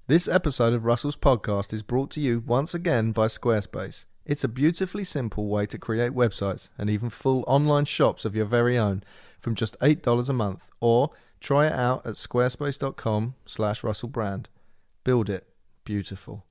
This episode of Russell's podcast is brought to you once again by Squarespace. It's a beautifully simple way to create websites and even full online shops of your very own from just $8 a month, or try it out at squarespace.com/RussellBrand. Build it beautiful.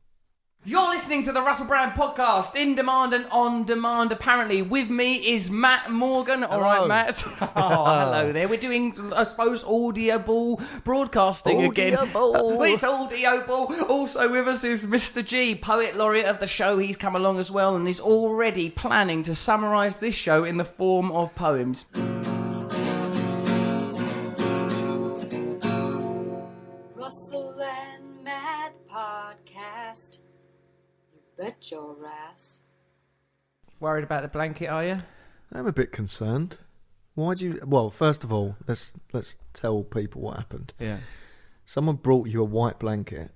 You're listening to the Russell Brand podcast, in demand and on demand. Apparently, with me is Matt Morgan. All right, Matt. Oh, hello there. We're doing, I suppose, audible broadcasting again. It's audible. Also with us is Mr. G, poet laureate of the show. He's come along as well and is already planning to summarise this show in the form of poems. Russell and Matt podcast. Bet your ass. Worried about the blanket, are you? I'm a bit concerned. Why do you... Well, first of all, let's tell people what happened. Yeah. Someone brought you a white blanket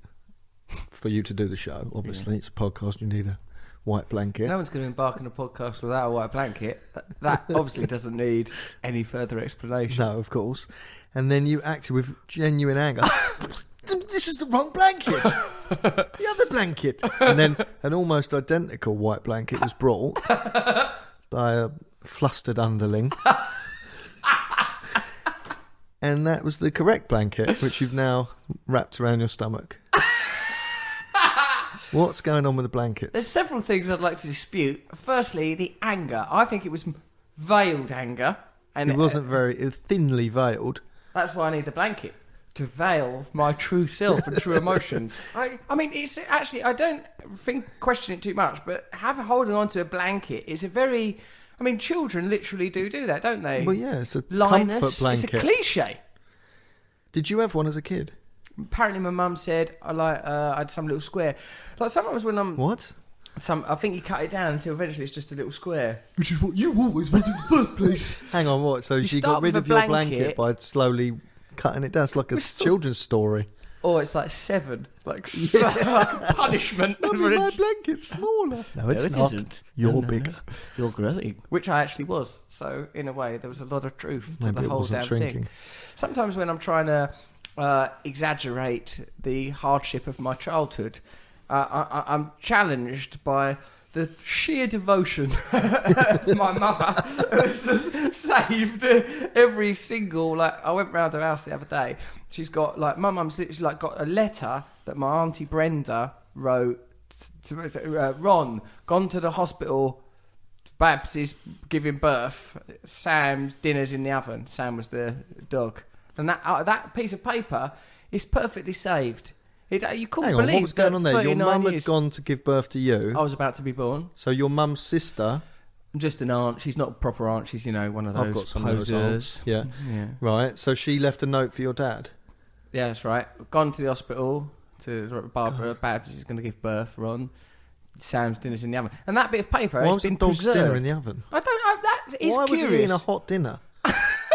for you to do the show. Obviously, It's a podcast, you need a white blanket. No one's going to embark on a podcast without a white blanket. That obviously doesn't need any further explanation. No, of course. And then you acted with genuine anger. This is the wrong blanket. The other blanket. And then an almost identical white blanket was brought by a flustered underling. And that was the correct blanket, which you've now wrapped around your stomach. What's going on with the blankets? There's several things I'd like to dispute. Firstly, the anger. I think it was veiled anger. And It wasn't it was thinly veiled. That's why I need the blanket. To veil my true self and true emotions. I mean, it's actually, I don't question it too much, but holding on to a blanket is a very... I mean, children literally do that, don't they? Well, yeah, it's a Linus, comfort blanket. It's a cliche. Did you have one as a kid? Apparently my mum said I had some little square. Like sometimes when I'm... What? I think you cut it down until eventually it's just a little square. Which is what you always was in the first place. Hang on, what? So she got rid of your blanket by slowly cutting it down? It's like a children's story. Or it's like Seven. Like a punishment. Mummy, my blanket's smaller. No, it's not. Isn't. You're bigger. No. You're growing. Which I actually was. So, in a way, there was a lot of truth to Maybe the whole damn shrinking. thing. Sometimes when I'm trying to exaggerate the hardship of my childhood, I'm challenged by the sheer devotion of my mother, who's just saved every single... Like, I went round her house the other day. She's got, like, my mum's literally, like, got a letter that my auntie Brenda wrote to Ron, gone to the hospital, Babs is giving birth, Sam's dinner's in the oven. Sam was the dog. And that piece of paper is perfectly saved. You couldn't believe what was going on there? Your mum had years. gone to give birth to you. I was about to be born. So your mum's sister... Just an aunt. She's not a proper aunt. She's, one of those I've got some of those posers. aunts. Yeah. Right. So she left a note for your dad. Yeah, that's right. Gone to the hospital to Barbara. Babs is going to give birth. Ron. Sam's dinner's in the oven. And that bit of paper has been dog's preserved. dinner in the oven? I don't know. That is why curious. Was he eating a hot dinner?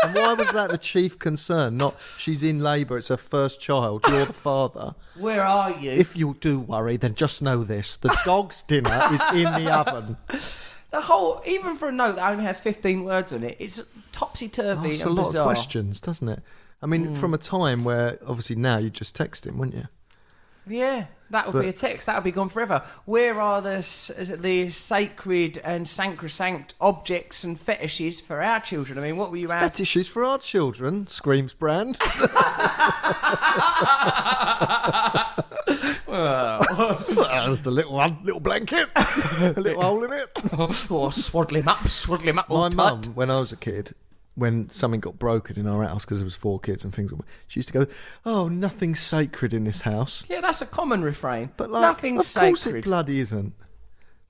And why was that the chief concern? Not she's in labour, it's her first child, you're the father. Where are you? If you do worry, then just know this. The dog's dinner is in the oven. The whole, even for a note that only has 15 words on it, it's topsy-turvy That's and a lot bizarre. of questions, doesn't it? I mean, from a time where, obviously now you just text him, wouldn't you? Yeah, that would be a text. That would be gone forever. Where are the sacred and sacrosanct objects and fetishes for our children? I mean, what were you at? Fetishes for our children, screams Brand. Just a little blanket, a little hole in it. Swaddle him up, My mum, when I was a kid, when something got broken in our house because there was 4 kids and things, she used to go, "Oh, nothing's sacred in this house." Yeah, that's a common refrain. But like, nothing's of course sacred. it bloody isn't.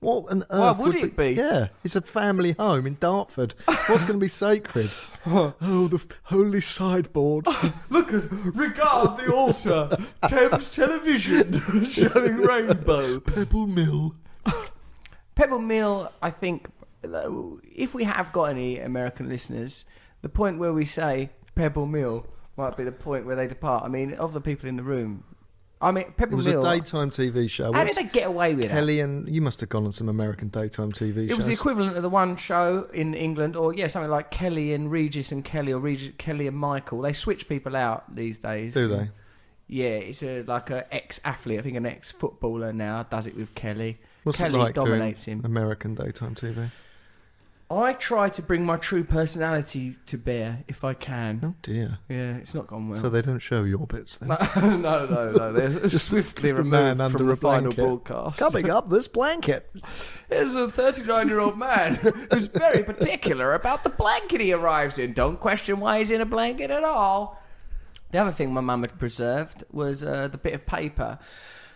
What on earth? Why would it be? Yeah, it's a family home in Dartford. What's going to be sacred? Oh, the holy sideboard. Regard the altar. Thames Television showing rainbow. Pebble Mill. Pebble Mill, I think, if we have got any American listeners, the point where we say Pebble Mill might be the point where they depart. I mean, of the people in the room, Pebble Mill. It was a daytime TV show. How did they get away with Kelly that? and... You must have gone on some American daytime TV shows. It was the equivalent of the one show in England, or something like Kelly and Regis and Kelly, or Kelly and Michael. They switch people out these days. Do they? Yeah, it's like an ex-athlete. I think an ex-footballer now does it with Kelly. What's Kelly it like dominates doing him. American daytime TV? I try to bring my true personality to bear if I can. Oh dear. Yeah, it's not gone well. So they don't show your bits then? No. They're swiftly just a man removed under from a the final blanket. broadcast. Coming up, this blanket. There's a 39-year-old man who's very particular about the blanket he arrives in. Don't question why he's in a blanket at all. The other thing my mum had preserved was the bit of paper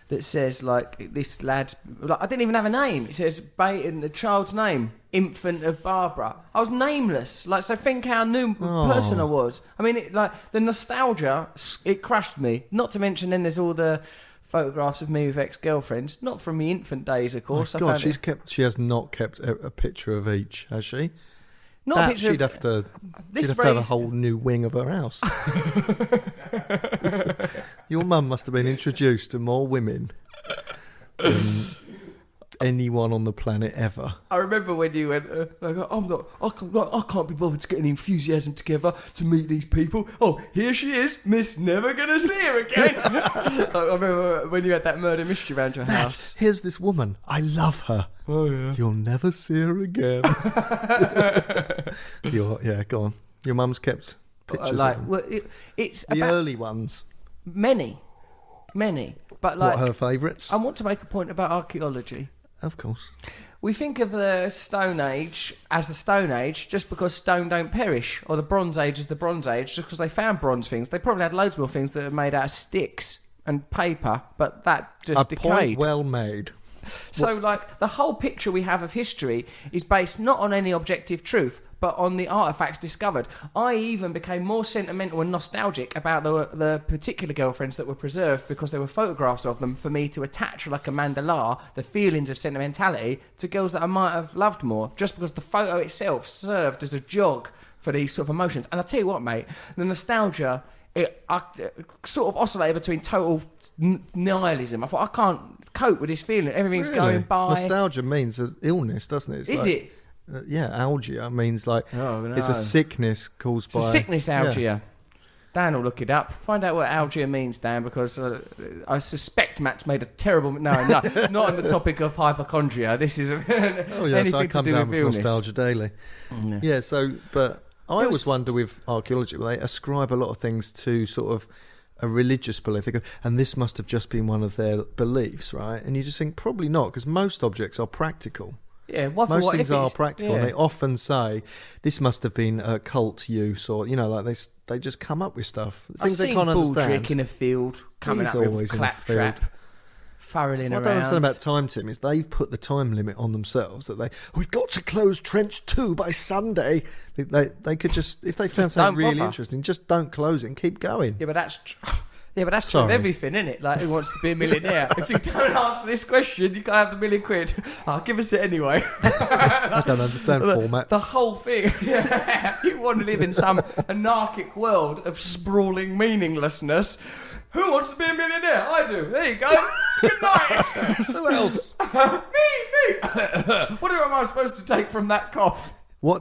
that says, like, this lad's... Like, I didn't even have a name. It says, in the child's name, Infant of Barbara. I was nameless. Like, so think how new person I was. I mean, the nostalgia, it crushed me. Not to mention then there's all the photographs of me with ex-girlfriends. Not from the infant days, of course. Oh, God, she has not kept a picture of each, has she? Not a picture she'd have to have a whole new wing of her house. Your mum must have been introduced to more women than anyone on the planet ever. I remember when you went, I can't be bothered to get any enthusiasm together to meet these people. Oh, here she is, Miss Never Gonna See Her Again. I remember when you had that murder mystery around your house. Here's this woman. I love her. Oh, yeah. You'll never see her again. Go on. Your mum's kept pictures of them. Well, it's The about early ones. many. But like, What, her favourites? I want to make a point about archaeology. Of course. We think of the Stone Age as the Stone Age just because stone don't perish, or the Bronze Age is the Bronze Age just because they found bronze things. They probably had loads more things that are made out of sticks and paper, but that just decayed. Point well made. So, like, the whole picture we have of history is based not on any objective truth, but on the artefacts discovered. I even became more sentimental and nostalgic about the particular girlfriends that were preserved because there were photographs of them for me to attach, like a mandala, the feelings of sentimentality to girls that I might have loved more, just because the photo itself served as a jog for these sort of emotions. And I tell you what, mate, the nostalgia... I sort of oscillated between total nihilism. I thought, I can't cope with this feeling. Everything's going by. Nostalgia means an illness, doesn't it? Is it? Algia means like Oh, no. it's a sickness caused by... It's a sickness, algia. Yeah. Dan will look it up. Find out what algia means, Dan, because I suspect Matt's made a terrible... No, not on the topic of hypochondria. This is anything I come to do down with with illness. Nostalgia Daily. Yeah, so, but... I always was- wonder with archaeology, they ascribe a lot of things to sort of a religious belief. They go, and this must have just been one of their beliefs, right? And you just think, probably not, because most objects are practical. Yeah, Most things are practical. Yeah. And they often say, this must have been a cult use, or, like they just come up with stuff. Things they can't understand. Baldrick in a field, coming He's up with always in a field. claptrap, furling What I around. don't understand about time, Tim, is they've put the time limit on themselves that we've got to close Trench 2 by Sunday. They could just, if they found Just something don't really bother. interesting, just don't close it and keep going. Yeah, but that's true of Sorry. everything, isn't it? Like, who wants to be a millionaire? If you don't answer this question, you can't have the £1 million. I'll give us it anyway. I don't understand formats. The whole thing. Yeah. You want to live in some anarchic world of sprawling meaninglessness. Who wants to be a millionaire? I do. There you go. Good night. Who else? Me. What am I supposed to take from that cough? Why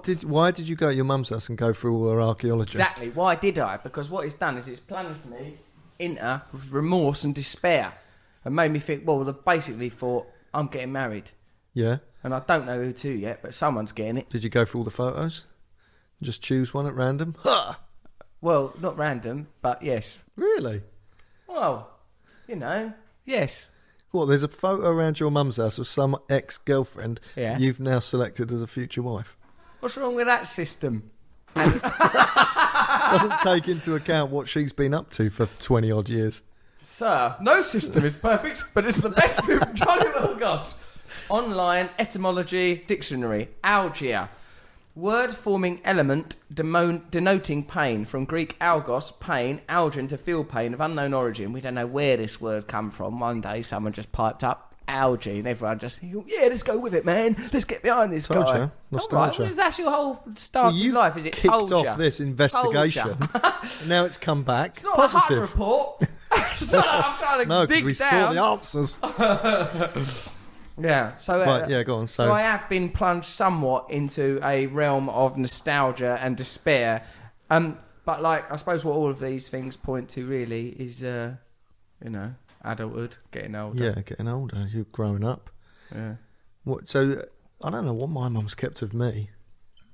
did you go at your mum's house and go through all her archaeology? Exactly. Why did I? Because what it's done is it's plunged me into remorse and despair and made me think, well, they basically thought, I'm getting married. Yeah. And I don't know who to yet, but someone's getting it. Did you go through all the photos? Just choose one at random? Ha! Well, not random, but yes. Really? Well, yes. What, there's a photo around your mum's house of some ex-girlfriend Yeah. you've now selected as a future wife? What's wrong with that system? Doesn't take into account what she's been up to for 20 odd years. Sir, no system is perfect, but it's the best we've jolly well got. Online etymology dictionary, algia. Word forming element denoting pain. From Greek algos, pain, algin, to feel pain of unknown origin. We don't know where this word come from. One day someone just piped up algae and everyone just, yeah, let's go with it, man. Let's get behind this Told guy. ya. Nostalgia. All right, that's your whole start You've of life, is it? kicked Told off ya. this investigation. Now it's come back. It's not a positive. HUD report. It's not like I'm trying to No, dig because we down. saw the answers. Yeah, so Right, yeah, go on. So So, I have been plunged somewhat into a realm of nostalgia and despair. But like, I suppose what all of these things point to really is adulthood, getting older. Yeah, getting older. You're growing up. Yeah. What? So I don't know what my mum's kept of me.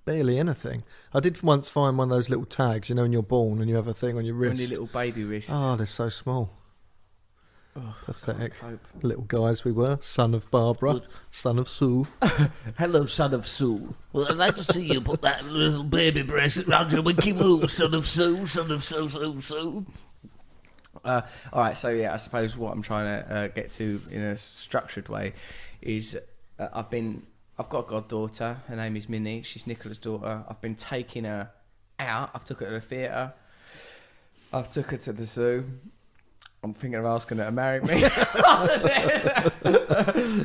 Barely anything. I did once find one of those little tags, when you're born and you have a thing on your wrist. On your little baby wrist. Oh, they're so small. Oh, Pathetic. can't cope. Little guys we were. Son of Barbara. Son of Sue. Hello, son of Sue. Well, I'd like to see you put that little baby bracelet round your winky woo, son of Sue, son of Sue. All right, so I suppose what I'm trying to get to in a structured way is I've got a goddaughter. Her name is Minnie. She's Nicola's daughter. I've been taking her out. I've took her to the theatre. I've took her to the zoo. I'm thinking of asking her to marry me.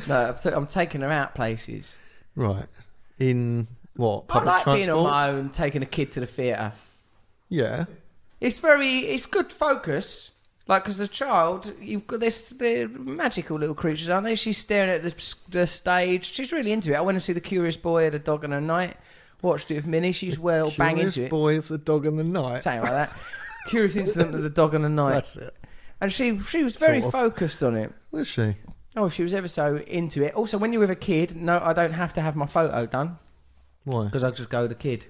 No, I'm taking her out places. Right. In what? I Public like transport? being on my own, taking a kid to the theatre. Yeah. It's good focus. Like, because as a child, you've got they're magical little creatures, aren't they? She's staring at the stage. She's really into it. I went to see The Curious Boy of the Dog and the Night. Watched it with Minnie. She's well bang into it. Curious Boy of the Dog and the Night. Something like that. Curious Incident of the Dog and the Night. That's it. And she was very focused on it. Was she? Oh, she was ever so into it. Also, when you're with a kid, no, I don't have to have my photo done. Why? Because I just go with the kid.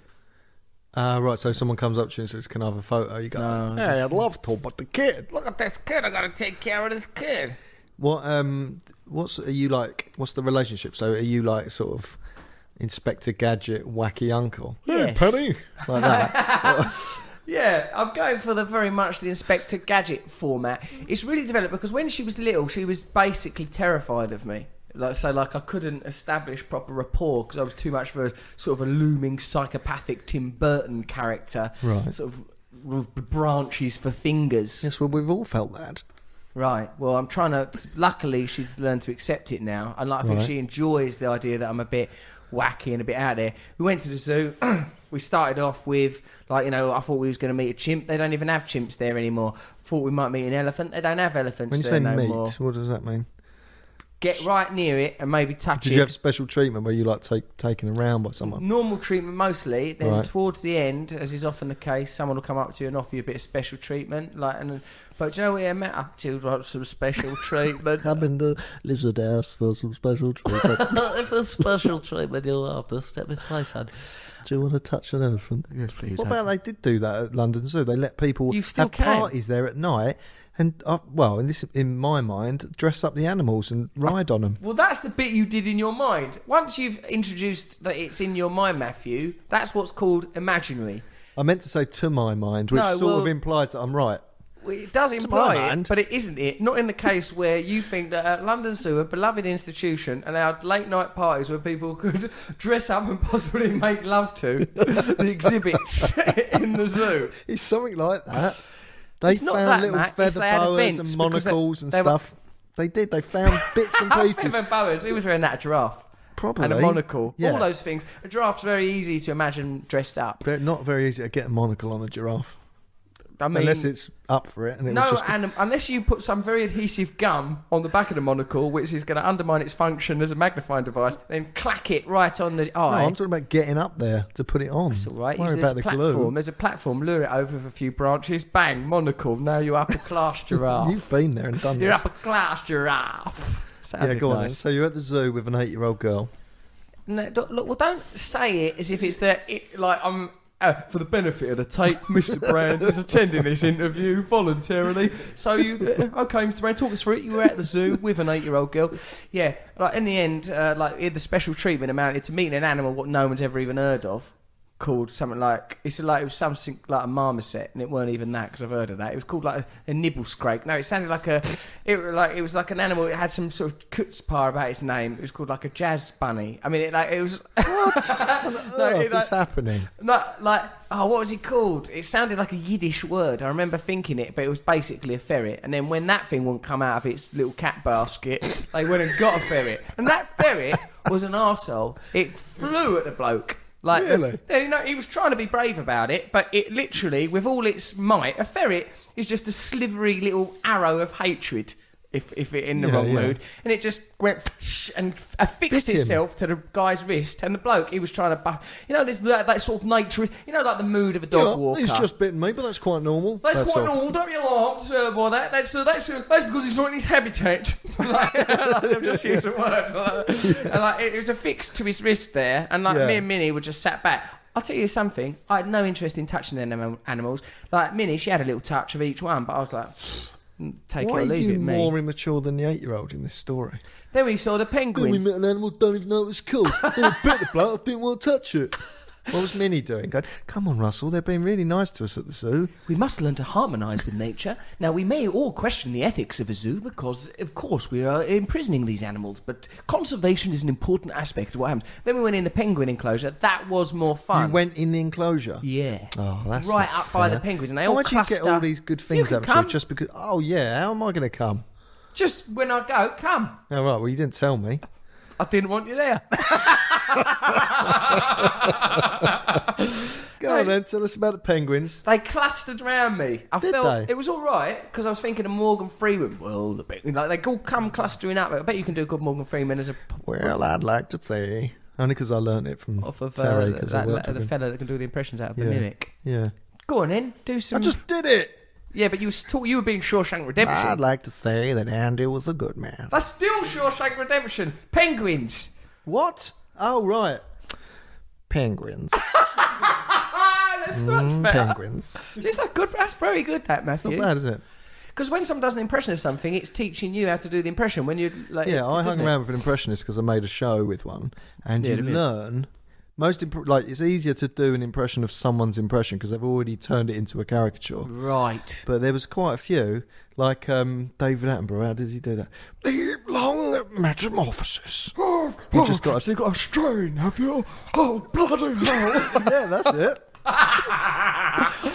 Right, so someone comes up to you and says, can I have a photo? You go, No, hey, I'd love to, but the kid. Look at this kid. I got to take care of this kid. What's the relationship? So are you like sort of Inspector Gadget, wacky uncle? Yes. Hey, Penny. Like that. Yeah, I'm going for very much the Inspector Gadget format. It's really developed because when she was little, she was basically terrified of me. I couldn't establish proper rapport because I was too much of a sort of a looming psychopathic Tim Burton character. Right. Sort of with branches for fingers. Yes, well, we've all felt that. Right. Well, I'm trying to. Luckily, she's learned to accept it now, and I think Right. she enjoys the idea that I'm a bit wacky and a bit out there. We went to the zoo. We started off with I thought we was going to meet a chimp. They don't even have chimps there anymore. Thought we might meet an elephant. They don't have elephants When you there say no meat, more. what does that mean? Get right near it and maybe touch it. Did you have special treatment where you like taken around by someone? Normal treatment mostly. Then Right. towards the end, as is often the case, someone will come up to you and offer you a bit of special treatment. But do you know where I met up to like some special treatment? Come in the lizard house for some special treatment. If there's special treatment you're after, step this way, son. Do you want to touch an elephant? Yes, please. What about they did do that at London Zoo? They let people You still have can. parties there at night and, in my mind, dress up the animals and ride on them. Well, that's the bit you did in your mind. Once you've introduced that it's in your mind, Matthew, that's what's called imaginary. I meant to say to my mind, which No, sort of well- implies that I'm right. Well, it does my imply it, mind. but it isn't it. Not in the case where you think that at London Zoo, a beloved institution, allowed late night parties where people could dress up and possibly make love to the exhibits in the zoo. It's something like that. They It's not found that, little Matt. It's feather they had boas events and because monocles and they were- stuff. They did. They found bits and pieces. Feather boas. Who was wearing that? A giraffe. Probably. And a monocle. Yeah. All those things. A giraffe's very easy to imagine dressed up. Not very easy to get a monocle on a giraffe. I mean, Unless it's up for it. And no, just... and unless you put some very adhesive gum on the back of the monocle, which is going to undermine its function as a magnifying device, then clack it right on the No, eye. I'm talking about getting up there to put it on. It's all right. Worry There's about a the platform. glue. There's a platform. Lure it over with a few branches. Bang, monocle. Now you're upper class giraffe. You've been there and done You're this. upper class giraffe. Yeah, Sounded go on then. nice. So you're at the zoo with an 8-year-old girl. No, look, well, don't say it as if it's I'm. For the benefit of the tape, Mr. Brand is attending this interview voluntarily. So okay, Mr. Brand, talk us through it. You were at the zoo with an 8-year-old girl. Yeah, in the end, the special treatment amounted to meeting an animal what no one's ever even heard of, called something like it was something like a marmoset, and it weren't even that because I've heard of that. It was called like a nibble scrape. No, it sounded like it was like an animal. It had some sort of chutzpah about its name. It was called like a jazz bunny. I mean, it was What on earth is happening? what was it called? It sounded like a Yiddish word. I remember thinking it, but it was basically a ferret. And then when that thing wouldn't come out of its little cat basket, they went and got a ferret. And that ferret was an arsehole. It flew at the bloke. Really? He was trying to be brave about it, but it literally, with all its might, a ferret is just a slivery little arrow of hatred. if it in the Yeah, wrong yeah. mood, and it just went and affixed Bit him. itself to the guy's wrist, and the bloke he was trying to, there's that sort of nature, like the mood of a dog walker. He's just bitten me, but that's quite normal. That's quite all. normal. Don't be alarmed by that. That's because he's not in his habitat. like I'm just using words. And it was affixed to his wrist there, and Yeah. me and Minnie were just sat back. I'll tell you something. I had no interest in touching them animals. Like Minnie, she had a little touch of each one, but I was like, take Why it or are leave you it, me. more immature than the 8-year-old in this story? Then we saw the penguin. met an animal, don't even know it was cool. I bit the bloke, I didn't want to touch it. What was Minnie doing? Going, come on, Russell, they're being really nice to us at the zoo. We must learn to harmonise with nature. Now, we may all question the ethics of a zoo because, of course, we are imprisoning these animals, but conservation is an important aspect of what happens. Then we went in the penguin enclosure. That was more fun. You went in the enclosure? Yeah. Oh, that's right not up by fair. the penguins, and they all Why'd you get cluster. all these good You things can out of come. it just because... Oh, yeah, how am I going to come? Just when I go, come. Oh, right, well, you didn't tell me. I didn't want you there. Go on then, tell us about the penguins. They clustered around me. I Did felt they? it was all right because I was thinking of Morgan Freeman. Well, the penguins, like they all come clustering up. I bet you can do a good Morgan Freeman as a Well, I'd like to say... Only because I learnt it from off of Terry, 'cause I worked with the him. fella that can do the impressions out of the Yeah. mimic. Yeah. Go on then, do some. I just did it! Yeah, but you were being Shawshank Redemption. I'd like to say that Andy was a good man. That's still Shawshank Redemption. Penguins. What? Oh, right. Penguins. That's much better. Penguins. Is that good? That's very good, that Matthew. Not bad, is it? Because when someone does an impression of something, it's teaching you how to do the impression. When you like, Yeah, I hung doesn't it? around with an impressionist because I made a show with one, and Yeah, you didn't you? learn it's easier to do an impression of someone's impression because they've already turned it into a caricature. Right. But there was quite a few, like David Attenborough. How does he do that? The long metamorphosis. He just got You got a strain, have you? Oh, bloody hell! yeah, that's it.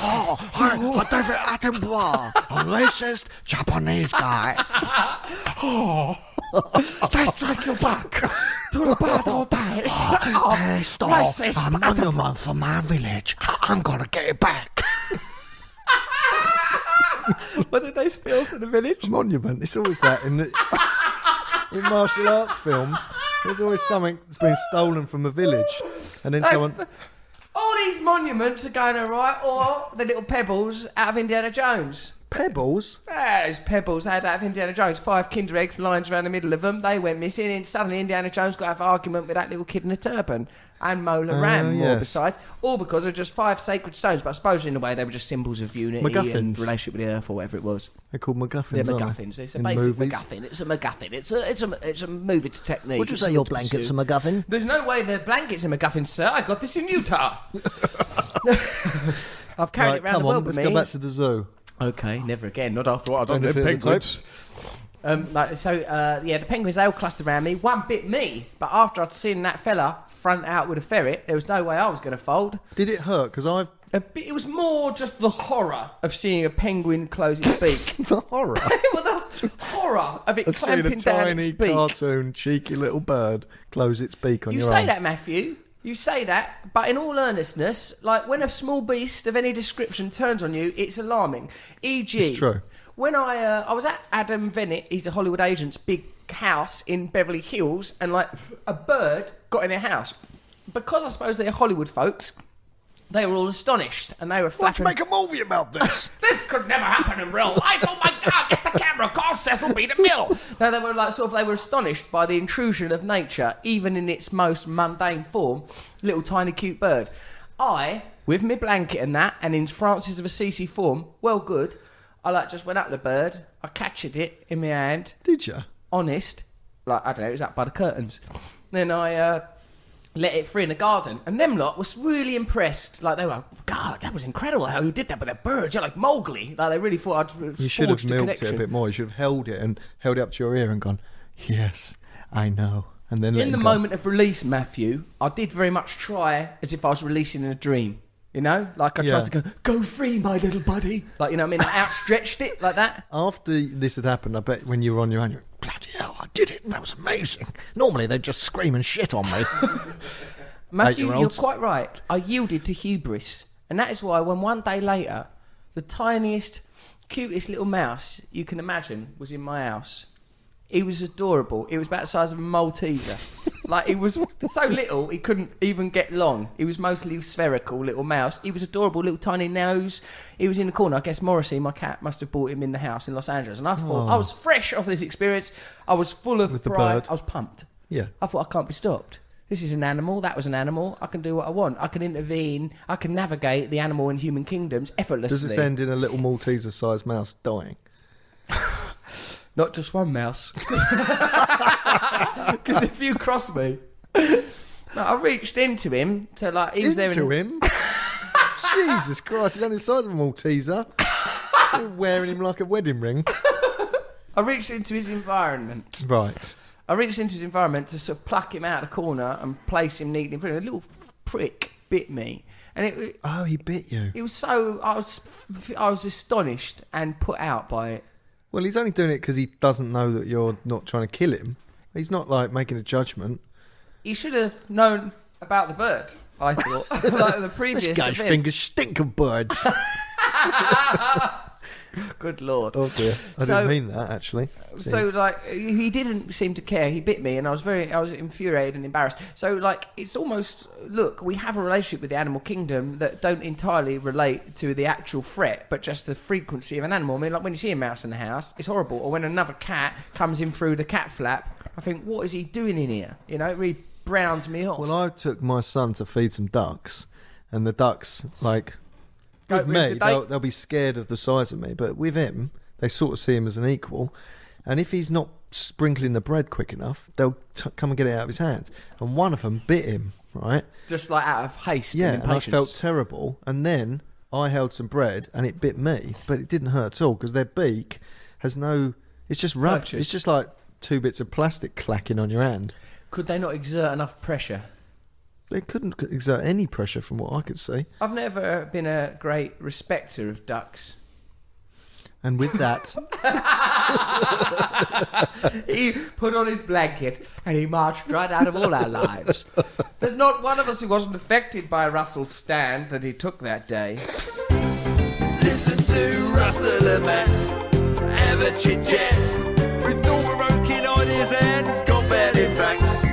Oh, I'm David Attenborough, a racist Japanese guy. Let's drag you back to the bad old days. Hey, stop. racist A monument for my village. I'm gonna get it back. What did they steal from the village? Monument. It's always that in martial arts films. There's always something that's been stolen from a village, and then someone. All these monuments are going all right, or the little pebbles out of Indiana Jones. Pebbles? Those pebbles had out of Indiana Jones. 5 Kinder Eggs lines around the middle of them. They went missing, and suddenly Indiana Jones got to have an argument with that little kid in a turban. And Mola Ram, more yes. besides. All because of just 5 sacred stones. But I suppose in a way they were just symbols of unity and MacGuffins. relationship with the earth or whatever it was. They're called MacGuffins. They're aren't they? MacGuffins. It's a In basic movies. MacGuffin. It's a MacGuffin. It's a movie technique. Would you It's say a your little blanket's a suit. MacGuffin? There's no way the blanket's a MacGuffin, sir. I got this in Utah. I've carried Right, it around come the world on, with let's me. go back to the zoo. Okay, never again. Not after what I've done Don't to feel the penguins. The penguins, they all clustered around me. One bit me, but after I'd seen that fella front out with a ferret, there was no way I was going to fold. Did it hurt? Because I've It was more just the horror of seeing a penguin close its beak. the horror. Well, the horror of it I've seen a clamping down tiny its beak. cartoon cheeky little bird close its beak on You your say arm. that, Matthew. You say that, but in all earnestness, like when a small beast of any description turns on you, it's alarming. E.g., It's true. when I was at Adam Vennett, he's a Hollywood agent's big house in Beverly Hills, and like a bird got in their house. Because I suppose they're Hollywood folks, they were all astonished, and they were Let's flapping. make a movie about this. This could never happen in real life. Oh my God! Get the camera. Call Cecil B. DeMille. No, they were they were astonished by the intrusion of nature, even in its most mundane form. Little tiny cute bird. I, with my blanket and that, and in Francis of Assisi form, well good. I just went up to the bird. I catched it in my hand. Did you? Honest, I don't know. It was up by the curtains. Then I let it free in the garden, and them lot was really impressed. Like they were, God, that was incredible how you did that with a bird. You're like Mowgli. Like they really thought I'd You should have forged a milked it connection. a bit more. You should have held it and held it up to your ear and gone, yes, I know. And then let In the him go. moment of release, Matthew, I did very much try as if I was releasing a dream. You know, like I tried Yeah. to go free, my little buddy. Like I mean, I outstretched it like that. After this had happened, I bet when you were on your own, you went, bloody hell, I did it. That was amazing. Normally they'd just scream and shit on me. Matthew, you're 8-year-olds. quite right. I yielded to hubris, and that is why when one day later, the tiniest cutest little mouse you can imagine was in my house. He was adorable. He was about the size of a Malteser. Like, he was so little, he couldn't even get long. He was mostly spherical, little mouse. He was adorable, little tiny nose. He was in the corner. I guess Morrissey, my cat, must have bought him in the house in Los Angeles. And I thought, I was fresh off this experience. I was full of With the pride. bird. I was pumped. Yeah. I thought, I can't be stopped. This is an animal. That was an animal. I can do what I want. I can intervene. I can navigate the animal and human kingdoms effortlessly. Does this end in a little Malteser-sized mouse dying? Not just one mouse. Because if you cross me... No, I reached into him to like... He was there Into him? Jesus Christ, he's only the size of a Malteser. You're wearing him like a wedding ring. I reached into his environment. Right. I reached into his environment to sort of pluck him out of the corner and place him neatly in front of him. A little prick bit me. And it Oh, he bit you. was so... I was astonished and put out by it. Well, he's only doing it because he doesn't know that you're not trying to kill him. He's not, like, making a judgment. He should have known about the bird, I thought. Like the previous This guy's event. fingers stink of birds. Good Lord. Oh, dear. I So- didn't mean that, actually. So like he didn't seem to care. He bit me, and I was infuriated and embarrassed. So like it's almost look, we have a relationship with the animal kingdom that don't entirely relate to the actual threat, but just the frequency of an animal. I mean, like when you see a mouse in the house, it's horrible. Or when another cat comes in through the cat flap, I think, what is he doing in here? You know, it really browns me off. Well, I took my son to feed some ducks, and the ducks, like, with Did me, they- they'll be scared of the size of me, but with him, they sort of see him as an equal. And if he's not sprinkling the bread quick enough, they'll come and get it out of his hands. And one of them bit him, right? just like out of haste Yeah, and and I impatience. felt terrible. And then I held some bread, and it bit me, but it didn't hurt at all because their beak has no. It's just rubber. Purchase. It's just like two bits of plastic clacking on your hand. Could they not exert enough pressure? They couldn't exert any pressure from what I could see. I've never been a great respecter of ducks. And with that, He put on his blanket and he marched right out of all our lives. There's not one of us who wasn't affected by Russell's stand that he took that day. Listen to Russell and Matt, have a chit chat with thought-provoking ideas and compelling facts.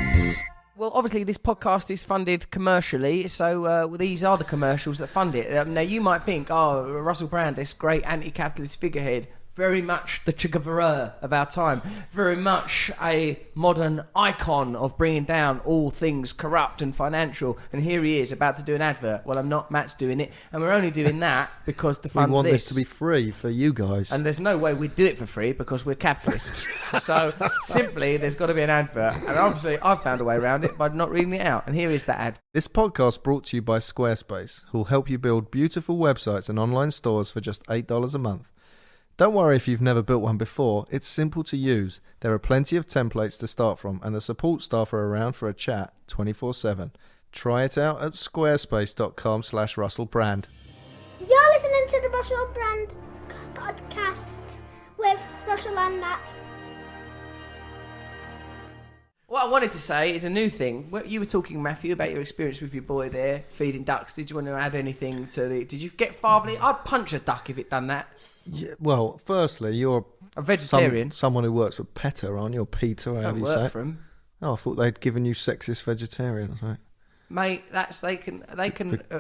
Well, obviously, this podcast is funded commercially, so these are the commercials that fund it. Now, you might think, oh, Russell Brand, this great anti-capitalist figurehead, very much the Che Guevara of our time, very much a modern icon of bringing down all things corrupt and financial, and here he is about to do an advert. Well, I'm not, Matt's doing it, and we're only doing that because to we fund want this to be free for you guys. And there's no way we'd do it for free because we're capitalists. So simply, there's got to be an advert. And obviously, I've found a way around it by not reading it out. And here is that ad. This podcast brought to you by Squarespace, who'll help you build beautiful websites and online stores for just $8 a month. Don't worry if you've never built one before, it's simple to use. There are plenty of templates to start from, and the support staff are around for a chat 24/7. Try it out at squarespace.com/RussellBrand. You're listening to the Russell Brand podcast with Russell and Matt. What I wanted to say is a new thing. You were talking, Matthew, about your experience with your boy there, feeding ducks. Did you want to add anything to the... Did you get fatherly? I'd punch a duck if it done that. Yeah, well, firstly, you're A vegetarian. someone who works for PETA, aren't you? Or PETA, I however you work say it. for him. Oh, I thought they'd given you sexist vegetarian or something. Mate, they can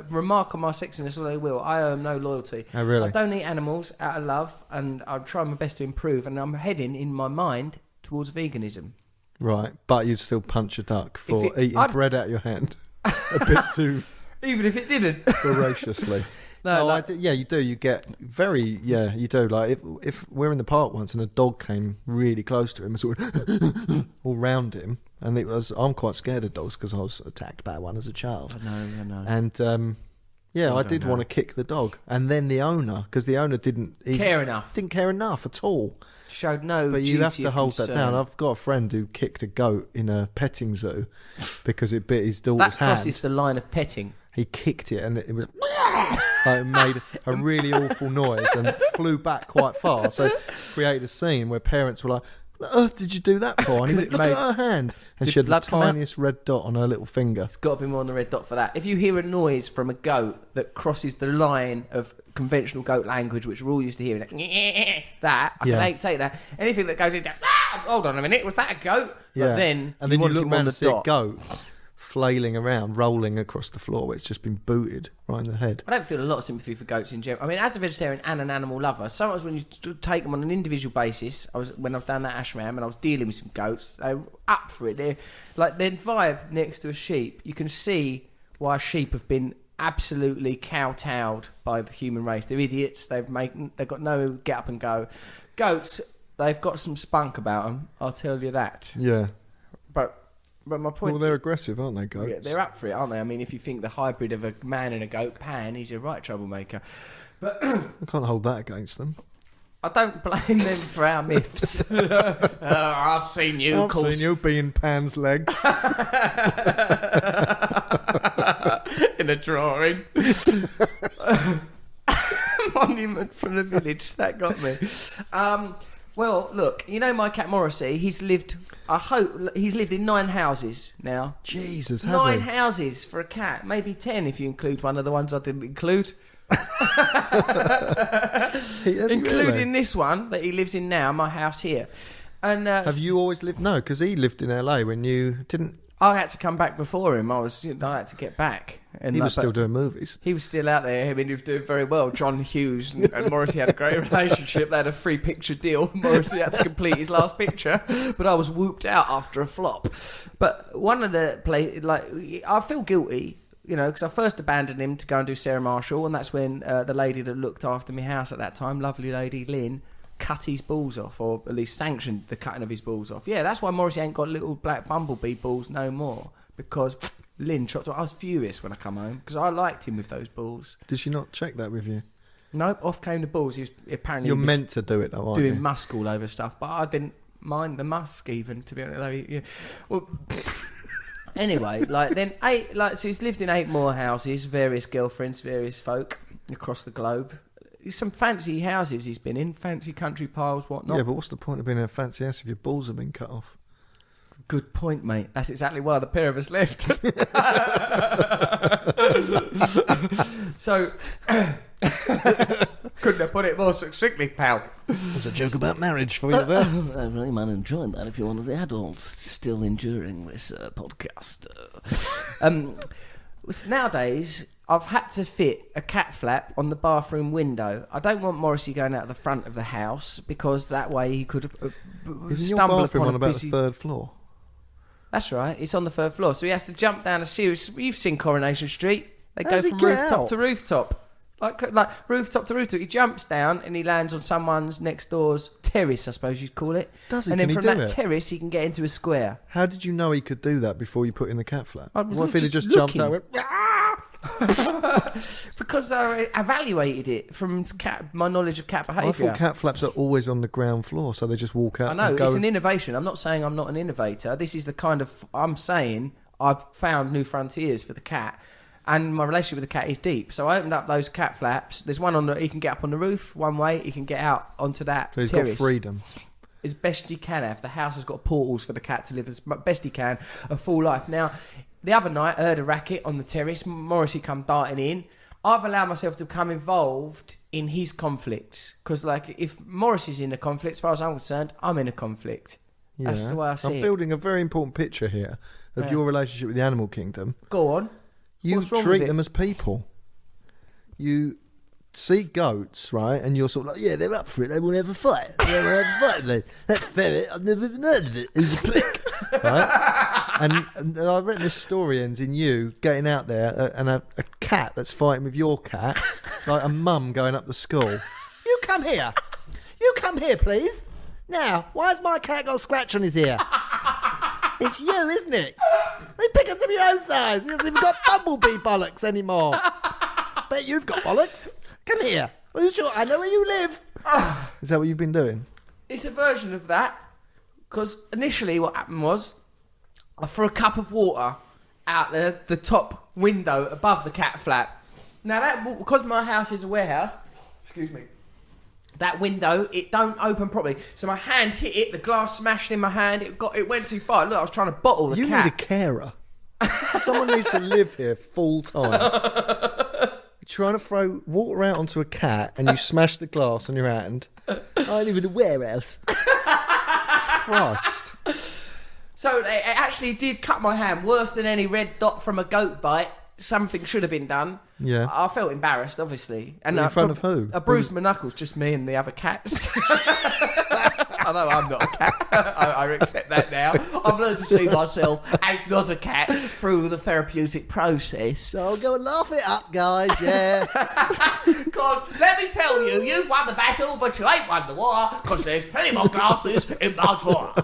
remark on my sexiness all they will. I owe them no loyalty. Oh, really? I don't eat animals out of love, and I'm trying my best to improve, and I'm heading, in my mind, towards veganism. Right, but you'd still punch a duck for If eating I'd- bread out of your hand a bit too Even if it didn't. ferociously. No, I do, yeah, you do. You get very, yeah, you do. Like if we're in the park once and a dog came really close to him, and sort of all round him, and I'm quite scared of dogs because I was attacked by one as a child. I know. And yeah, I did want to kick the dog, and then the owner, because the owner didn't even Care enough. didn't care enough at all. Showed no But you duty have to of hold that concern. down. I've got a friend who kicked a goat in a petting zoo because it bit his daughter's That hand. crosses the line of petting. He kicked it and it was like, it made a really awful noise and flew back quite far. So created a scene where parents were like, What on earth did you do that for? And he went, look at her hand. And Did she had the blood come out? tiniest red dot on her little finger. Got to be more than a red dot for that. If you hear a noise from a goat that crosses the line of conventional goat language, which we're all used to hearing, that, I Yeah. can take that. Anything that goes into, hold on a minute, was that a goat? Yeah. But then, and then you want to look see more around the and see a dot. goat flailing around, rolling across the floor where it's just been booted right in the head. I don't feel a lot of sympathy for goats in general. I mean, as a vegetarian and an animal lover, sometimes when you take them on an individual basis, when I've done that ashram and I was dealing with some goats, they were up for it. They're like their vibe next to a sheep. You can see why sheep have been absolutely kowtowed by the human race. They're idiots. They've got no get up and go. Goats, they've got some spunk about them. I'll tell you that. Yeah. But my point. Well, they're aggressive, aren't they, goats? Yeah, they're up for it, aren't they? I mean, if you think the hybrid of a man and a goat, Pan, he's a right troublemaker. I can't hold that against them. I don't blame them for our myths. I've seen you, I've seen you being Pan's legs. in a drawing. Monument from the village. That got me. Well, look, you know my cat Morrissey. He's lived in 9 houses now. Jesus, has 9 he? houses for a cat. Maybe 10 if you include one of the ones I didn't include. Has he Including really? this one that he lives in now, my house here. And Have you always lived? No, because he lived in LA when you didn't. I had to come back before him. I had to get back. And He was still doing movies. He was still out there. I mean, he was doing very well. John Hughes and Morrissey had a great relationship. They had a 3-picture deal. Morrissey had to complete his last picture, but I was whooped out after a flop. But one of the I feel guilty, you know, because I first abandoned him to go and do Sarah Marshall, and that's when the lady that looked after my house at that time, lovely lady Lynn, cut his balls off, or at least sanctioned the cutting of his balls off. Yeah, that's why Morrissey ain't got little black bumblebee balls no more, because Lynn chopped off. I was furious when I come home because I liked him with those balls. Did she not check that with you? Nope, off came the balls. He was apparently You're meant to do it, though, aren't doing you? musk all over stuff, but I didn't mind the musk even, to be honest. Yeah. Well, anyway, so he's lived in 8 more houses, various girlfriends, various folk across the globe. Some fancy houses he's been in, fancy country piles, whatnot. Yeah, but what's the point of being in a fancy house if your balls have been cut off? Good point, mate. That's exactly why the pair of us left. So, couldn't have put it more succinctly, pal. There's a joke about marriage for you there. I very much enjoyed that if you're one of the adults still enduring this podcast. Nowadays, I've had to fit a cat flap on the bathroom window. I don't want Morrissey going out the front of the house because that way he could Isn't your stumble bathroom upon on a about busy... the 3rd floor? That's right. It's on the 3rd floor, so he has to jump down a series. You've seen Coronation Street. They How does go he from get rooftop out? to rooftop, like rooftop to rooftop. He jumps down and he lands on someone's next door's terrace, I suppose you'd call it. Does he? And Can then he from do that it? terrace, he can get into a square. How did you know he could do that before you put in the cat flap? I was What if he'd have just just jumped looking. out and went, "Ah!" Because I evaluated it from my knowledge of cat I behaviour. thought cat flaps are always on the ground floor, so they just walk out I know, and go. it's an innovation. I'm not saying I'm not an innovator. This is the kind of... I'm saying I've found new frontiers for the cat. And my relationship with the cat is deep. So I opened up those cat flaps. There's one he can get up on the roof one way. He can get out onto that So he's terrace. got freedom. As best he can have. The house has got portals for the cat to live as best he can a full life. Now, the other night I heard a racket on the terrace. Morrissey come darting in. I've allowed myself to become involved in his conflicts. Because, like, if Morrissey's in a conflict, as far as I'm concerned, I'm in a conflict. That's the way I see I'm it. building a very important picture here of your relationship with the animal kingdom. Go on. You What's wrong treat with it? them as people. You see goats, right? And you're sort of like, yeah, they're up for it. They will never fight. They will never fight. That ferret, I've never even heard of it. Who's a prick, right? And I've written this story ends in you getting out there and a cat that's fighting with your cat, like a mum going up the school. You come here. You come here, please. Now, why's my cat got a scratch on his ear? It's you, isn't it? They pick us of your own size. He hasn't even got bumblebee bollocks anymore. Bet you've got bollocks. Come here. I know where you live. Is that what you've been doing? It's a version of that. Because initially what happened was I threw a cup of water out the top window above the cat flap. Now, that because my house is a warehouse, excuse me, that window, it don't open properly. So my hand hit it, the glass smashed in my hand, it went too far. Look, I was trying to bottle the You cat. need a carer. Someone needs to live here full time. You're trying to throw water out onto a cat and you smash the glass on your hand. I live in a warehouse. Christ. So it actually did cut my hand worse than any red dot from a goat bite. Something should have been done. Yeah. I felt embarrassed, obviously. And In front of who? I bruised my knuckles, just me and the other cats. I know I'm not a cat. I accept that now. I've learned to see myself as not a cat through the therapeutic process. So go and laugh it up, guys, yeah. Because, let me tell you, you've won the battle, but you ain't won the war, because there's plenty more glasses in my drawer.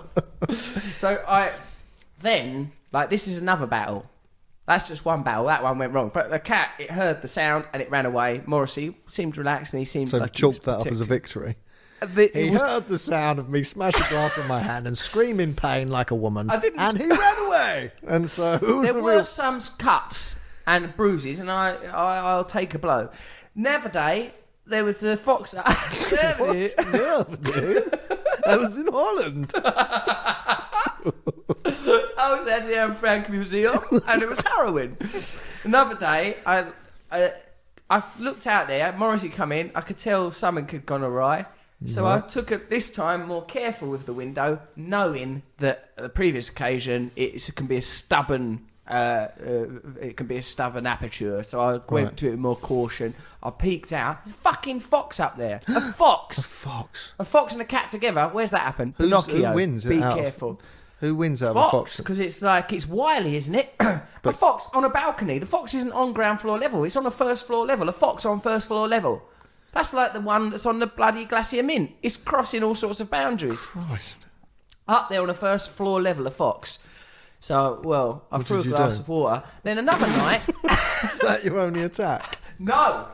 So this is another battle. That's just one battle. That one went wrong. But the cat, it heard the sound and it ran away. Morrissey seemed relaxed and he seemed So like we chalked that up as a victory. He heard the sound of me smash a glass in my hand and scream in pain like a woman. And he ran away. And so who's There the were real... some cuts and bruises, and I'll take a blow. Never day, there was a fox. What? Yeah, dude. I was in Holland. I was at the Anne Frank Museum, and it was harrowing. Another day, I looked out there. Morrissey come in. I could tell something had gone awry. So I took it this time more careful with the window, knowing that at the previous occasion it can be a stubborn. It can be a stubborn aperture. So I went to it with more caution. I peeked out. There's a fucking fox up there. A fox. Fox. A fox and a cat together. Where's that happen? Who Pinocchio. wins Be out of- careful. Who wins out of a Fox, fox? because it's wily, isn't it? A fox on a balcony. The fox isn't on ground floor level. It's on the first floor level. A fox on first floor level. That's like the one that's on the bloody Glacier Mint. It's crossing all sorts of boundaries. Christ. Up there on the first floor level, a fox. So, well, I threw a did you glass do? of water. Then another night... Is that your only attack? No,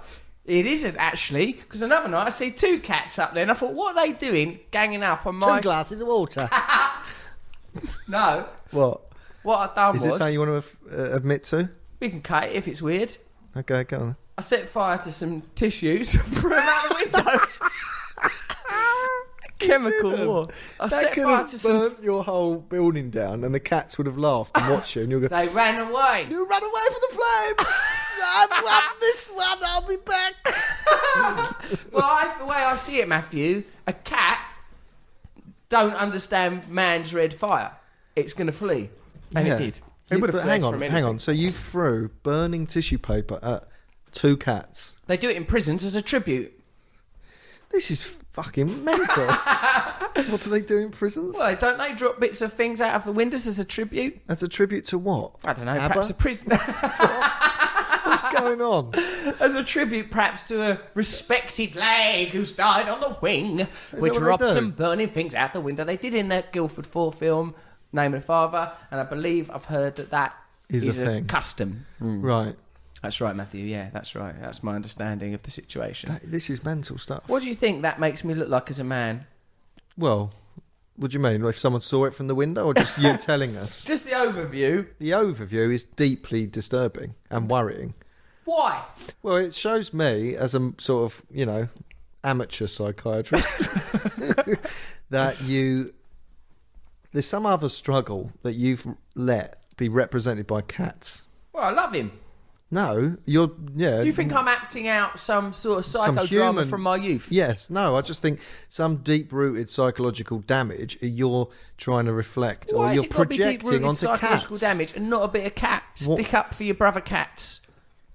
it isn't actually, because another night I see two cats up there, and I thought, what are they doing, ganging up on my... 2 glasses of water. No, What? what I've done Is was... this how you want to admit to? We can cut it if it's weird. Okay, go on. I set fire to some tissues, threw them out the window. Chemical war. I That set could fire have to some... burnt your whole building down, and the cats would have laughed and watched you, and you'll go, They ran away. "You run away from the flames! I've won this one. I'll be back." Well, the way I see it, Matthew, a cat don't understand man's red fire. It's going to flee. And Yeah. it did. It would have But fled hang on, from hang anything. on. So you threw burning tissue paper at 2 cats. They do it in prisons as a tribute. This is fucking mental. What do they do in prisons? Well, don't they drop bits of things out of the windows as a tribute? As a tribute to what? I don't know, ABBA? perhaps a prisoner. What's going on? As a tribute, perhaps, to a respected lag who's died on the wing, which what they dropped do? some burning things out the window. They did in that Guildford 4 film, Name of the Father, and I believe I've heard that Is a is a thing. custom. Right. That's right, Matthew. Yeah, that's right. That's my understanding of the situation. This is mental stuff. What do you think that makes me look like as a man? Well, what do you mean? If someone saw it from the window, or just you telling us? Just the overview. The overview is deeply disturbing and worrying. Why? Well, it shows me as a sort of, amateur psychiatrist that there's some other struggle that you've let be represented by cats. Well, I love him. No, You think I'm acting out some sort of psychodrama human- from my youth? Yes, no, I just think some deep-rooted psychological damage you're trying to reflect, Why or has you're it got to be projecting deep-rooted onto psychological cats. damage and not a bit of cat? What- Stick up for your brother cats.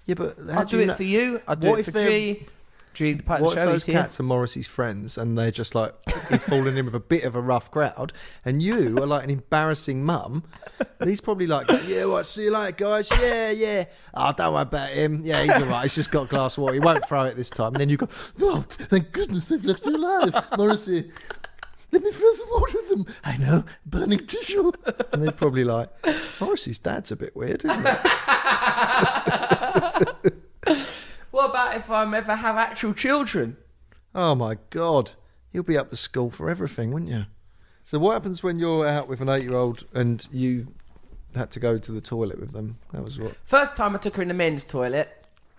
Yeah, but how I'll do it for you. I'll do What it if for they're- G. G, the part of What the if show, those he's here. cats are Morrissey's friends and they're just like, he's falling in with a bit of a rough crowd, and you are like an embarrassing mum? He's probably like, yeah, what, see you later, guys? Yeah. Oh, don't worry about him. Yeah, he's all right. He's just got a glass of water. He won't throw it this time. And then you go, oh, thank goodness they've left you alive, Morrissey. Let me throw some water at them. I know, burning tissue. And they're probably like, Morrissey's dad's a bit weird, isn't it? What about if I ever have actual children? Oh my God. You'll be up to school for everything, wouldn't you? So what happens when you're out with an 8-year-old and you had to go to the toilet with them? That was what? First time I took her in the men's toilet,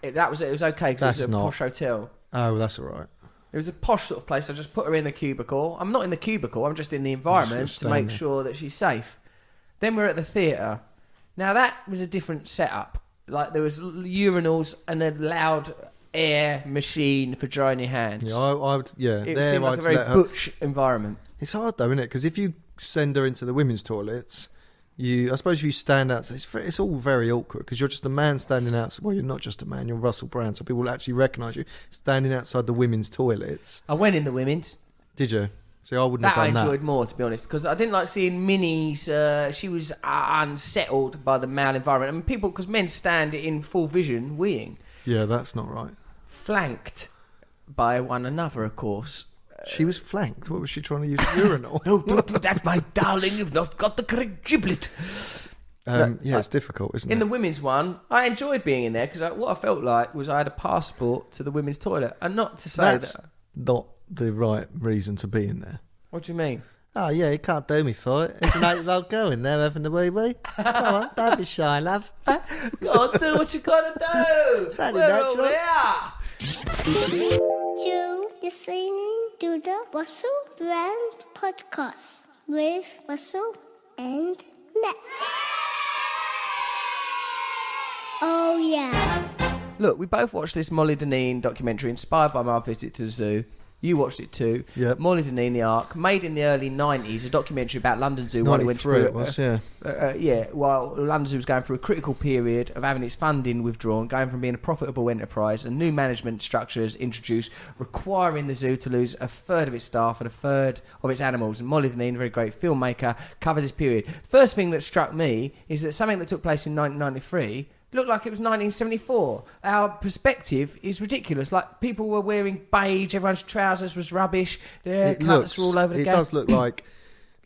it was okay because it That's was a not- posh hotel. Oh, that's all right. It was a posh sort of place. I just put her in the cubicle. I'm not in the cubicle. I'm just in the environment Just to make staying there. sure that she's safe. Then we're at the theatre. Now that was a different setup. Like there was urinals and a loud air machine for drying your hands. Yeah, I would. Yeah, It there seemed like I'd a very let her. butch environment. It's hard though, isn't it? Because if you send her into the women's toilets, I suppose if you stand outside, it's all very awkward because you're just a man standing outside. Well, you're not just a man, you're Russell Brand, so people will actually recognise you standing outside the women's toilets. I went in the women's. Did you? See, I wouldn't That I have done enjoyed more, to be honest, because I didn't like seeing Minnie's. She was unsettled by the male environment. I mean, people, because men stand in full vision weeing, that. Yeah, that's not right. flanked by one another, of course. She was flanked. What was she trying to use? Urinal. No, don't do that, my darling. You've not got the correct giblet. Yeah, it's difficult, isn't In it? the women's one, I enjoyed being in there because what I felt like was I had a passport to the women's toilet, and not to say That's that. not the right reason to be in there. What do you mean? Oh, yeah, you can't do me for it. It's an 8-year-old girl in there having a wee-wee. Come on, don't be shy, love. Gotta do what you gotta do. It's only We're natural. all here. You listening to the Russell Brand podcast with Russell and Matt. Oh yeah. Look, we both watched this Molly Dineen documentary inspired by my visit to the zoo. You watched it too. Yep. Molly Dineen, The Ark, made in the early 90s, a documentary about London Zoo while it went 93 through it was, yeah. while London Zoo was going through a critical period of having its funding withdrawn, going from being a profitable enterprise, and new management structures introduced, requiring the zoo to lose a third of its staff and a third of its animals. And Molly Dineen, a very great filmmaker, covers this period. First thing that struck me is that something that took place in 1993 looked like it was 1974. Our perspective is ridiculous. Like, people were wearing beige, everyone's trousers was rubbish, their cuts were all over the It gate. does look like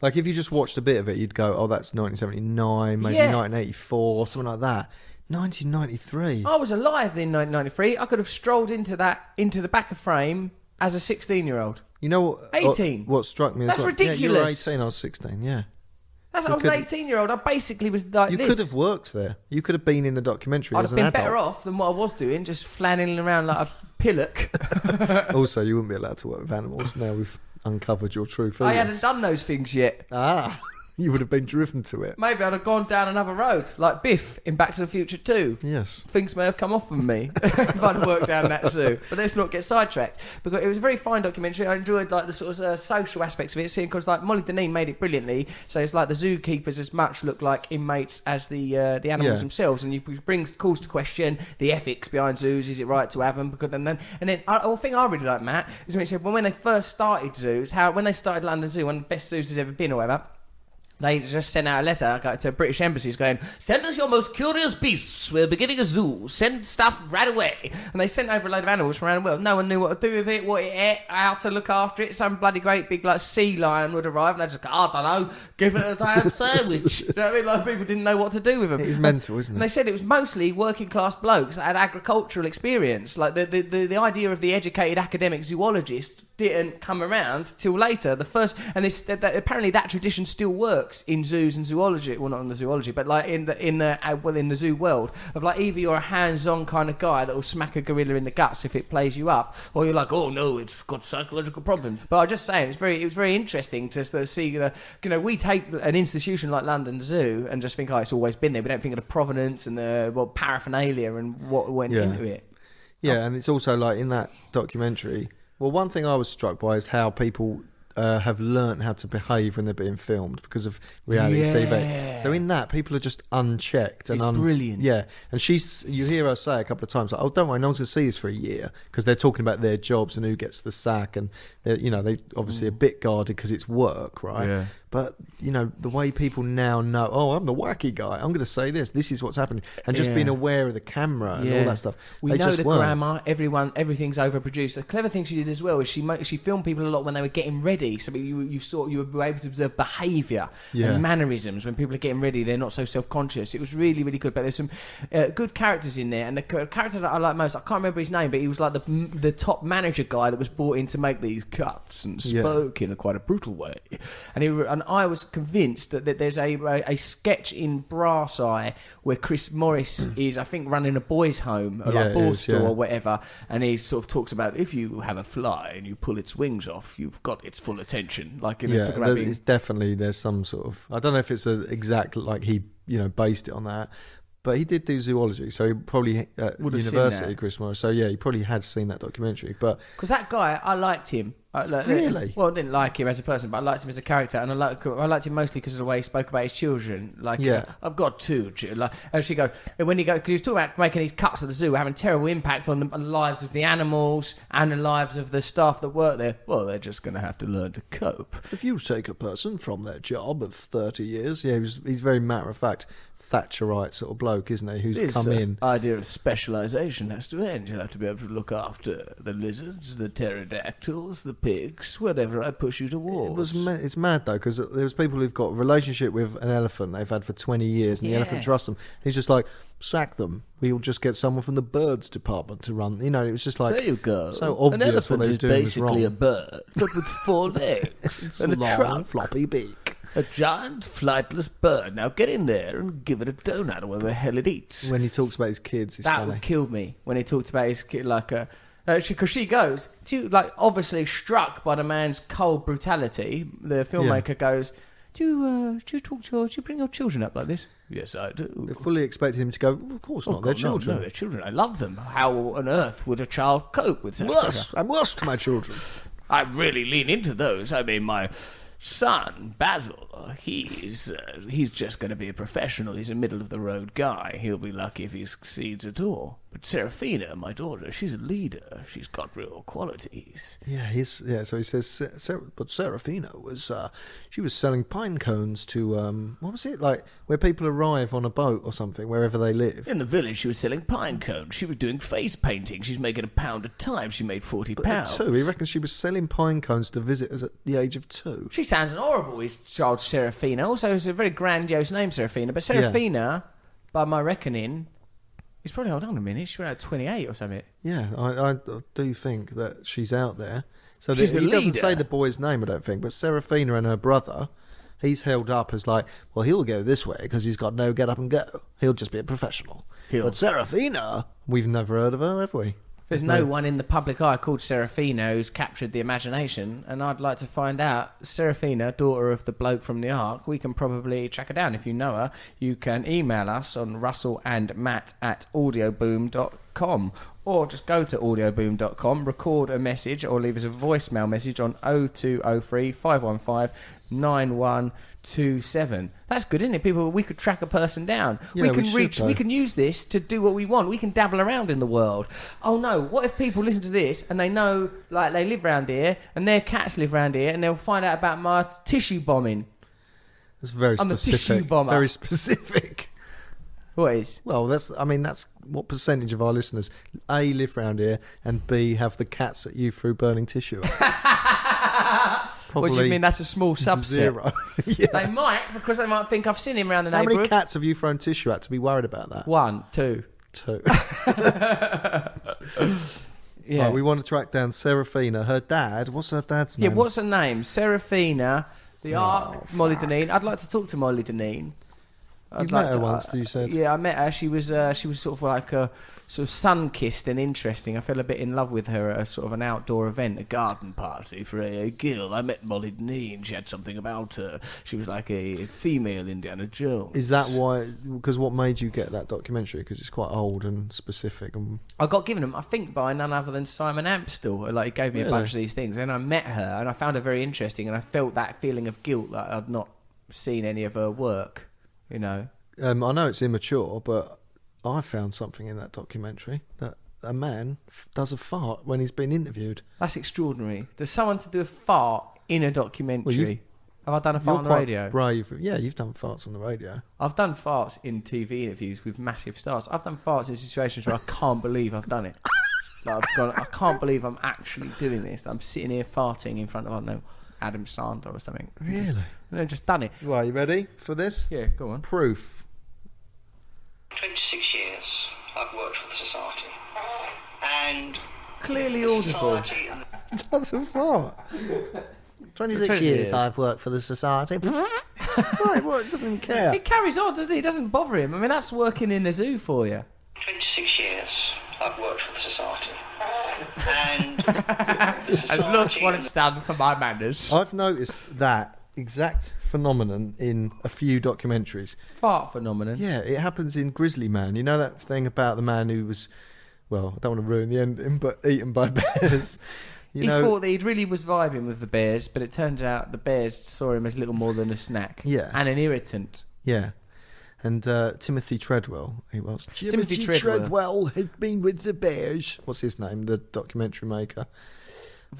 if you just watched a bit of it, you'd go, oh, that's 1979, maybe Yeah. 1984, something like that. 1993. I was alive in 1993. I could have strolled into the back of frame as a 16-year-old. You know what? 18. What struck me as That's well? Yeah, you were ridiculous. 18, I was 16, yeah. I was an 18-year-old. I basically was like You this. could have worked there. You could have been in the documentary I'd as have an been adult. better off than what I was doing, just flanneling around like a pillock. Also, you wouldn't be allowed to work with animals. Now we've uncovered your true I feelings. hadn't done those things yet. Ah, you would have been driven to it. Maybe I'd have gone down another road, like Biff in Back to the Future 2. Yes. Things may have come off from me if I'd worked down that zoo. But let's not get sidetracked, because it was a very fine documentary. I enjoyed like the sort of social aspects of it, seeing because like Molly Dineen made it brilliantly. So it's like the zookeepers as much look like inmates as the animals Yeah. themselves, and you calls to question the ethics behind zoos. Is it right to have them? Because and then the thing I really like, Matt, is when he said when they first started zoos, when they started London Zoo, one of the best zoos has ever been, or whatever. They just sent out a letter to British embassies going, send us your most curious beasts. We're beginning a zoo. Send stuff right away. And they sent over a load of animals from around the world. No one knew what to do with it, what it ate, how to look after it. Some bloody great big like sea lion would arrive and they'd just go, I don't know, give it a damn sandwich. You know what I mean? Like people didn't know what to do with them. It is mental, isn't And they it? said it was mostly working class blokes that had agricultural experience. Like the idea of the educated academic zoologist didn't come around till later. The first, and apparently that tradition still works in zoos and zoology. Well, not in the zoology, but like in the zoo world of like either you're a hands-on kind of guy that will smack a gorilla in the guts if it plays you up, or you're like, oh no, it's got psychological problems. But I'm just saying, it was very interesting to sort of see. We take an institution like London Zoo and just think, oh, it's always been there. We don't think of the provenance and the paraphernalia and what went Yeah. into it. Yeah, and it's also like in that documentary. Well, one thing I was struck by is how people have learnt how to behave when they're being filmed because of reality TV. So in that, people are just unchecked and It's brilliant. Yeah, and you hear her say a couple of times, like, "Oh, don't worry, no one's going to see this for a year," because they're talking about their jobs and who gets the sack, and they obviously a bit guarded because it's work, right? Yeah. But the way people now know, oh, I'm the wacky guy. I'm going to say this. This is what's happening, and just being aware of the camera and all that stuff. We they know just the weren't. grammar. Everything's overproduced. The clever thing she did as well is she filmed people a lot when they were getting ready. ready. So you were able to observe behaviour Yeah. and mannerisms when people are getting ready. They're not so self-conscious. It was really, really good. But there's some good characters in there, and the character that I like most, I can't remember his name, but he was like the top manager guy that was brought in to make these cuts and spoke in quite a brutal way. And I was convinced that there's a sketch in Brass Eye where Chris Morris is, I think, running a boys' home, or Yeah, like it Boar is, Store yeah. or whatever, and he sort of talks about if you have a fly and you pull its wings off, you've got its full attention. Like, Yeah, talking about being it's definitely, there's some sort of, I don't know if it's an exact, like he, based it on that, but he did do zoology, so he probably at Would have seen university, that. Chris Morris. So yeah, he probably had seen that documentary. But because that guy, I liked him. Really? Well, I didn't like him as a person, but I liked him as a character, and I liked him mostly because of the way he spoke about his children. Like, Yeah. I've got 2. And she goes, and when he goes, because he was talking about making these cuts at the zoo, having terrible impact on the lives of the animals and the lives of the staff that work there. Well, they're just going to have to learn to cope. if you take a person from their job of 30 years, yeah, he's very matter of fact, Thatcherite sort of bloke, isn't he? Who's This come in. idea of specialisation has to end. You'll have to be able to look after the lizards, the pterodactyls, the pigs, whatever I push you towards. It's mad though, because there's people who've got a relationship with an elephant they've had for 20 years, and the elephant trusts them. He's just like, sack them. We'll just get someone from the birds department to run. It was just like, There you go. so obvious An what elephant they were is doing was basically wrong. a bird, but with 4 legs and a long, trunk. floppy beak. A giant flightless bird. Now get in there and give it a donut or whatever the hell it eats. When he talks about his kids, it's That funny. would kill me when he talked about his kid, like because she goes to, like, obviously struck by the man's cold brutality. The filmmaker goes, do you bring your children up like this? Yes, I do. They fully expected him to go, well, of course not, they're God, children. No, they're children. I love them. How on earth would a child cope with such Worse, I'm worse to my children. I really lean into those. I mean, my son, Basil, he's just going to be a professional. He's a middle-of-the-road guy. He'll be lucky if he succeeds at all. But Serafina, my daughter, she's a leader. She's got real qualities. So he says, but Serafina was, she was selling pine cones to, what was it, like, where people arrive on a boat or something, wherever they live. In the village, she was selling pine cones. She was doing face painting. She's making £1 a time. She made £40. But at 2, he reckons she was selling pine cones to visitors at the age of 2. She sounds horrible, his child Serafina. Also, it's a very grandiose name, Serafina. But Serafina, by my reckoning, is probably, hold on a minute, she's about 28 or something. Yeah, I do think that she's out there. So She's a he doesn't leader. say the boy's name, I don't think, but Serafina and her brother, he's held up as like, well, he'll go this way because he's got no get up and go. He'll just be a professional. But Serafina, we've never heard of her, have we? There's no one in the public eye called Serafina who's captured the imagination, and I'd like to find out. Serafina, daughter of the bloke from the Ark, we can probably track her down. If you know her, you can email us on russellandmatt@audioboom.com, or just go to audioboom.com, record a message, or leave us a voicemail message on 0203 515 9127. That's good, isn't it? People, we could track a person down. Yeah, we we can should, reach. though. We can use this to do what we want. We can dabble around in the world. Oh no! What if people listen to this and they know, like, they live around here and their cats live around here, and they'll find out about my tissue bombing? It's very I'm a specific. tissue bomber. Very specific. What is? Well, that's what percentage of our listeners A, live round here, and B, have the cats at you through burning tissue. Probably What do you mean? That's a small subset. 0. Yeah. They might, because they might think I've seen him around the How many neighbourhood. cats have you thrown tissue at to be worried about that? 1, 2. 2. Yeah. Right, we want to track down Serafina. Her dad, what's her dad's Yeah. name? What's her name? Serafina. The Ark. Molly Deneen. I'd like to talk to Molly Deneen. You met her once, you said. Yeah, I met her. She was sort of like a sort of sun-kissed and interesting. I fell a bit in love with her at a sort of an outdoor event, a garden party for A.A. Gill. I met Molly Deneen. She had something about her. She was like a female Indiana Jones. Is that why? Because what made you get that documentary? Because it's quite old and specific. And I got given them, I think, by none other than Simon Amstel. Like, he gave me a Really? bunch of these things, and I met her, and I found her very interesting, and I felt that feeling of guilt that I'd not seen any of her work. You know. I know it's immature, but I found something in that documentary that a man does a fart when he's been interviewed. That's extraordinary. There's someone to do a fart in a documentary. Have I done a fart on the quite radio? brave. Yeah, you've done farts on the radio. I've done farts in TV interviews with massive stars. I've done farts in situations where I can't believe I've done it. Like, I can't believe I'm actually doing this. I'm sitting here farting in front of, I don't know, Adam Sandler or something. Really? And they've just done it. Right, you ready for this? Yeah, go on. Proof. 26 years I've worked for the Society. And Clearly the audible. Society That's a fart. 26 20 years years. I've worked for the society. What? It doesn't even care. He carries on, doesn't he? It doesn't bother him. I mean, that's working in a zoo for you. 26 years I've worked for the Society. And the And look Society what and it's done for my manners. I've noticed that exact phenomenon in a few documentaries. Fart phenomenon. Yeah, it happens in Grizzly Man. You know that thing about the man who was, well, I don't want to ruin the ending, but eaten by bears. He thought that he really was vibing with the bears, but it turns out the bears saw him as little more than a snack. Yeah. And an irritant. Yeah. And Timothy Treadwell, he was. Timothy Treadwell. had been with the bears. What's his name? The documentary maker.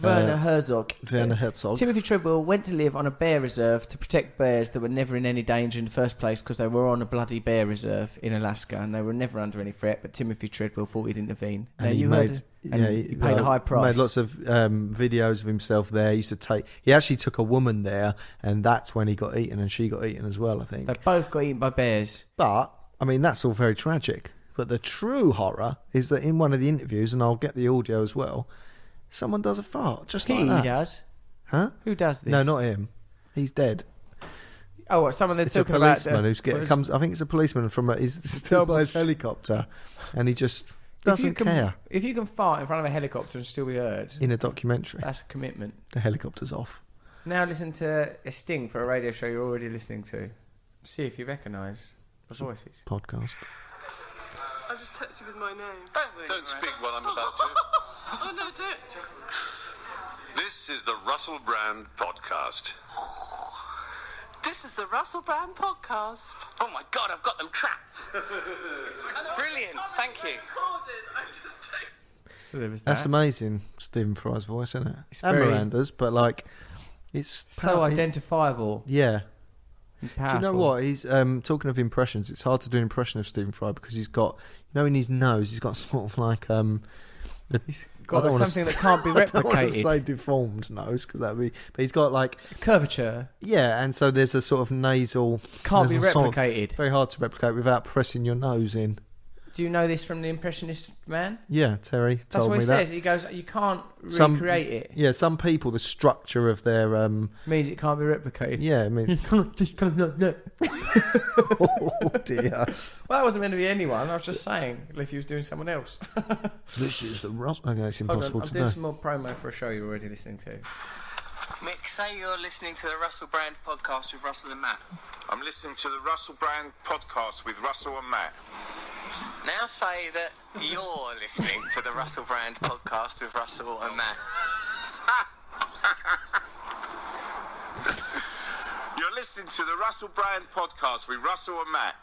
Werner Herzog. Werner Herzog. Timothy Treadwell went to live on a bear reserve to protect bears that were never in any danger in the first place because they were on a bloody bear reserve in Alaska and they were never under any threat. But Timothy Treadwell thought he'd intervene. Now, And you heard, and he paid a high price. Made lots of videos of himself there. He actually took a woman there, and that's when he got eaten, and she got eaten as well, I think. They both got eaten by bears. But I mean, that's all very tragic. But the true horror is that in one of the interviews, and I'll get the audio as well, someone does a fart just He like that. does. Huh? Who does this? No, not him. He's dead. Oh, what? Someone they're It's a talking about. policeman who's comes. I think it's a policeman from. He's still by his helicopter, and he just doesn't care. If you can fart in front of a helicopter and still be heard, In a documentary, that's a commitment. the helicopter's off. Now listen to a sting for a radio show you're already listening to. See if you recognise the voices. Podcast. I've just texted with my name. Don't speak while I'm about to. Oh no, don't. This is the Russell Brand Podcast. This is the Russell Brand Podcast. Oh my God, I've got them trapped. Brilliant, thank you. So there was that. That's amazing, Stephen Fry's voice, isn't it? It's and very- Miranda's, but like, it's So identifiable. Yeah. And Do you know powerful. what? He's talking of impressions. It's hard to do an impression of Stephen Fry because he's got, in his nose, he's got sort of like Got something that can't be I don't want to replicated. say deformed nose because that'd be, but he's got like Curvature. and so there's a sort of nasal. Can't be there's a sort of- replicated. very hard to replicate without pressing your nose in. Do you know this from the Impressionist man? Yeah, Terry That's told what me he that. says. He goes, you can't Some- recreate it. Yeah, some people, the structure of their Means it can't be replicated. yeah, it means can't just go like that. oh dear. Well, that wasn't meant to be anyone. I was just saying if he was doing someone else. This is the Russ. Okay, it's Hold on, impossible I'm to doing do. some more promo for a show you're already listening to. Mick, say you're listening to the Russell Brand Podcast with Russell and Matt. I'm listening to the Russell Brand Podcast with Russell and Matt. Now say that you're listening to the Russell Brand Podcast with Russell and Matt. You're listening to the Russell Brand Podcast with Russell and Matt.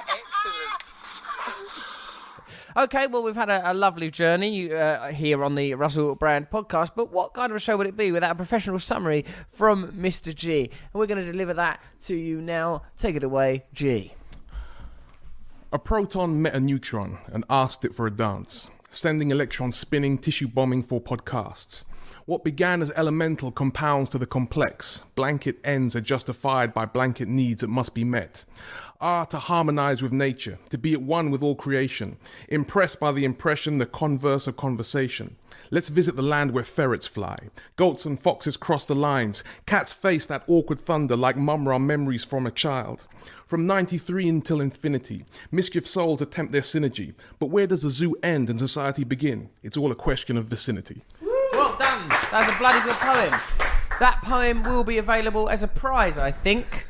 Excellent. Okay, well, we've had a lovely journey here on the Russell Brand Podcast, but what kind of a show would it be without a professional summary from Mr. G? And we're going to deliver that to you now. Take it away, G. A proton met a neutron and asked it for a dance, sending electrons spinning, tissue bombing for podcasts. What began as elemental compounds to the complex. Blanket ends are justified by blanket needs that must be met. To harmonize with nature, to be at one with all creation. Impressed by the impression, the converse of conversation. Let's visit the land where ferrets fly. Goats and foxes cross the lines. Cats face that awkward thunder like mumra memories from a child. From 93 until infinity, mischief souls attempt their synergy. But where does the zoo end and society begin? It's all a question of vicinity. Well done. That's a bloody good poem. That poem will be available as a prize, I think.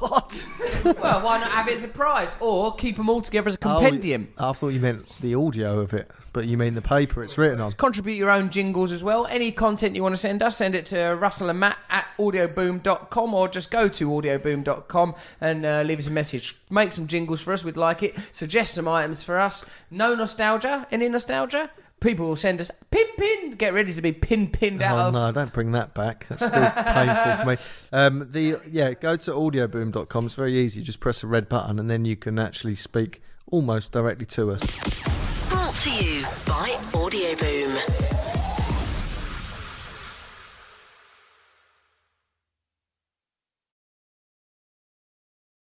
What? Well, why not have it as a prize? Or keep them all together as a compendium. I thought you meant the audio of it, but you mean the paper it's written on. Contribute your own jingles as well. Any content you want to send us, send it to Russell and Matt at audioboom.com or just go to audioboom.com and leave us a message. Make some jingles for us, we'd like it. Suggest some items for us. No nostalgia? Any nostalgia? People will send us pin. Get ready to be pinned out Oh of. no, don't bring that back. That's still painful for me. Go to audioboom.com. It's very easy. You just press a red button and then you can actually speak almost directly to us. Brought to you by Audioboom.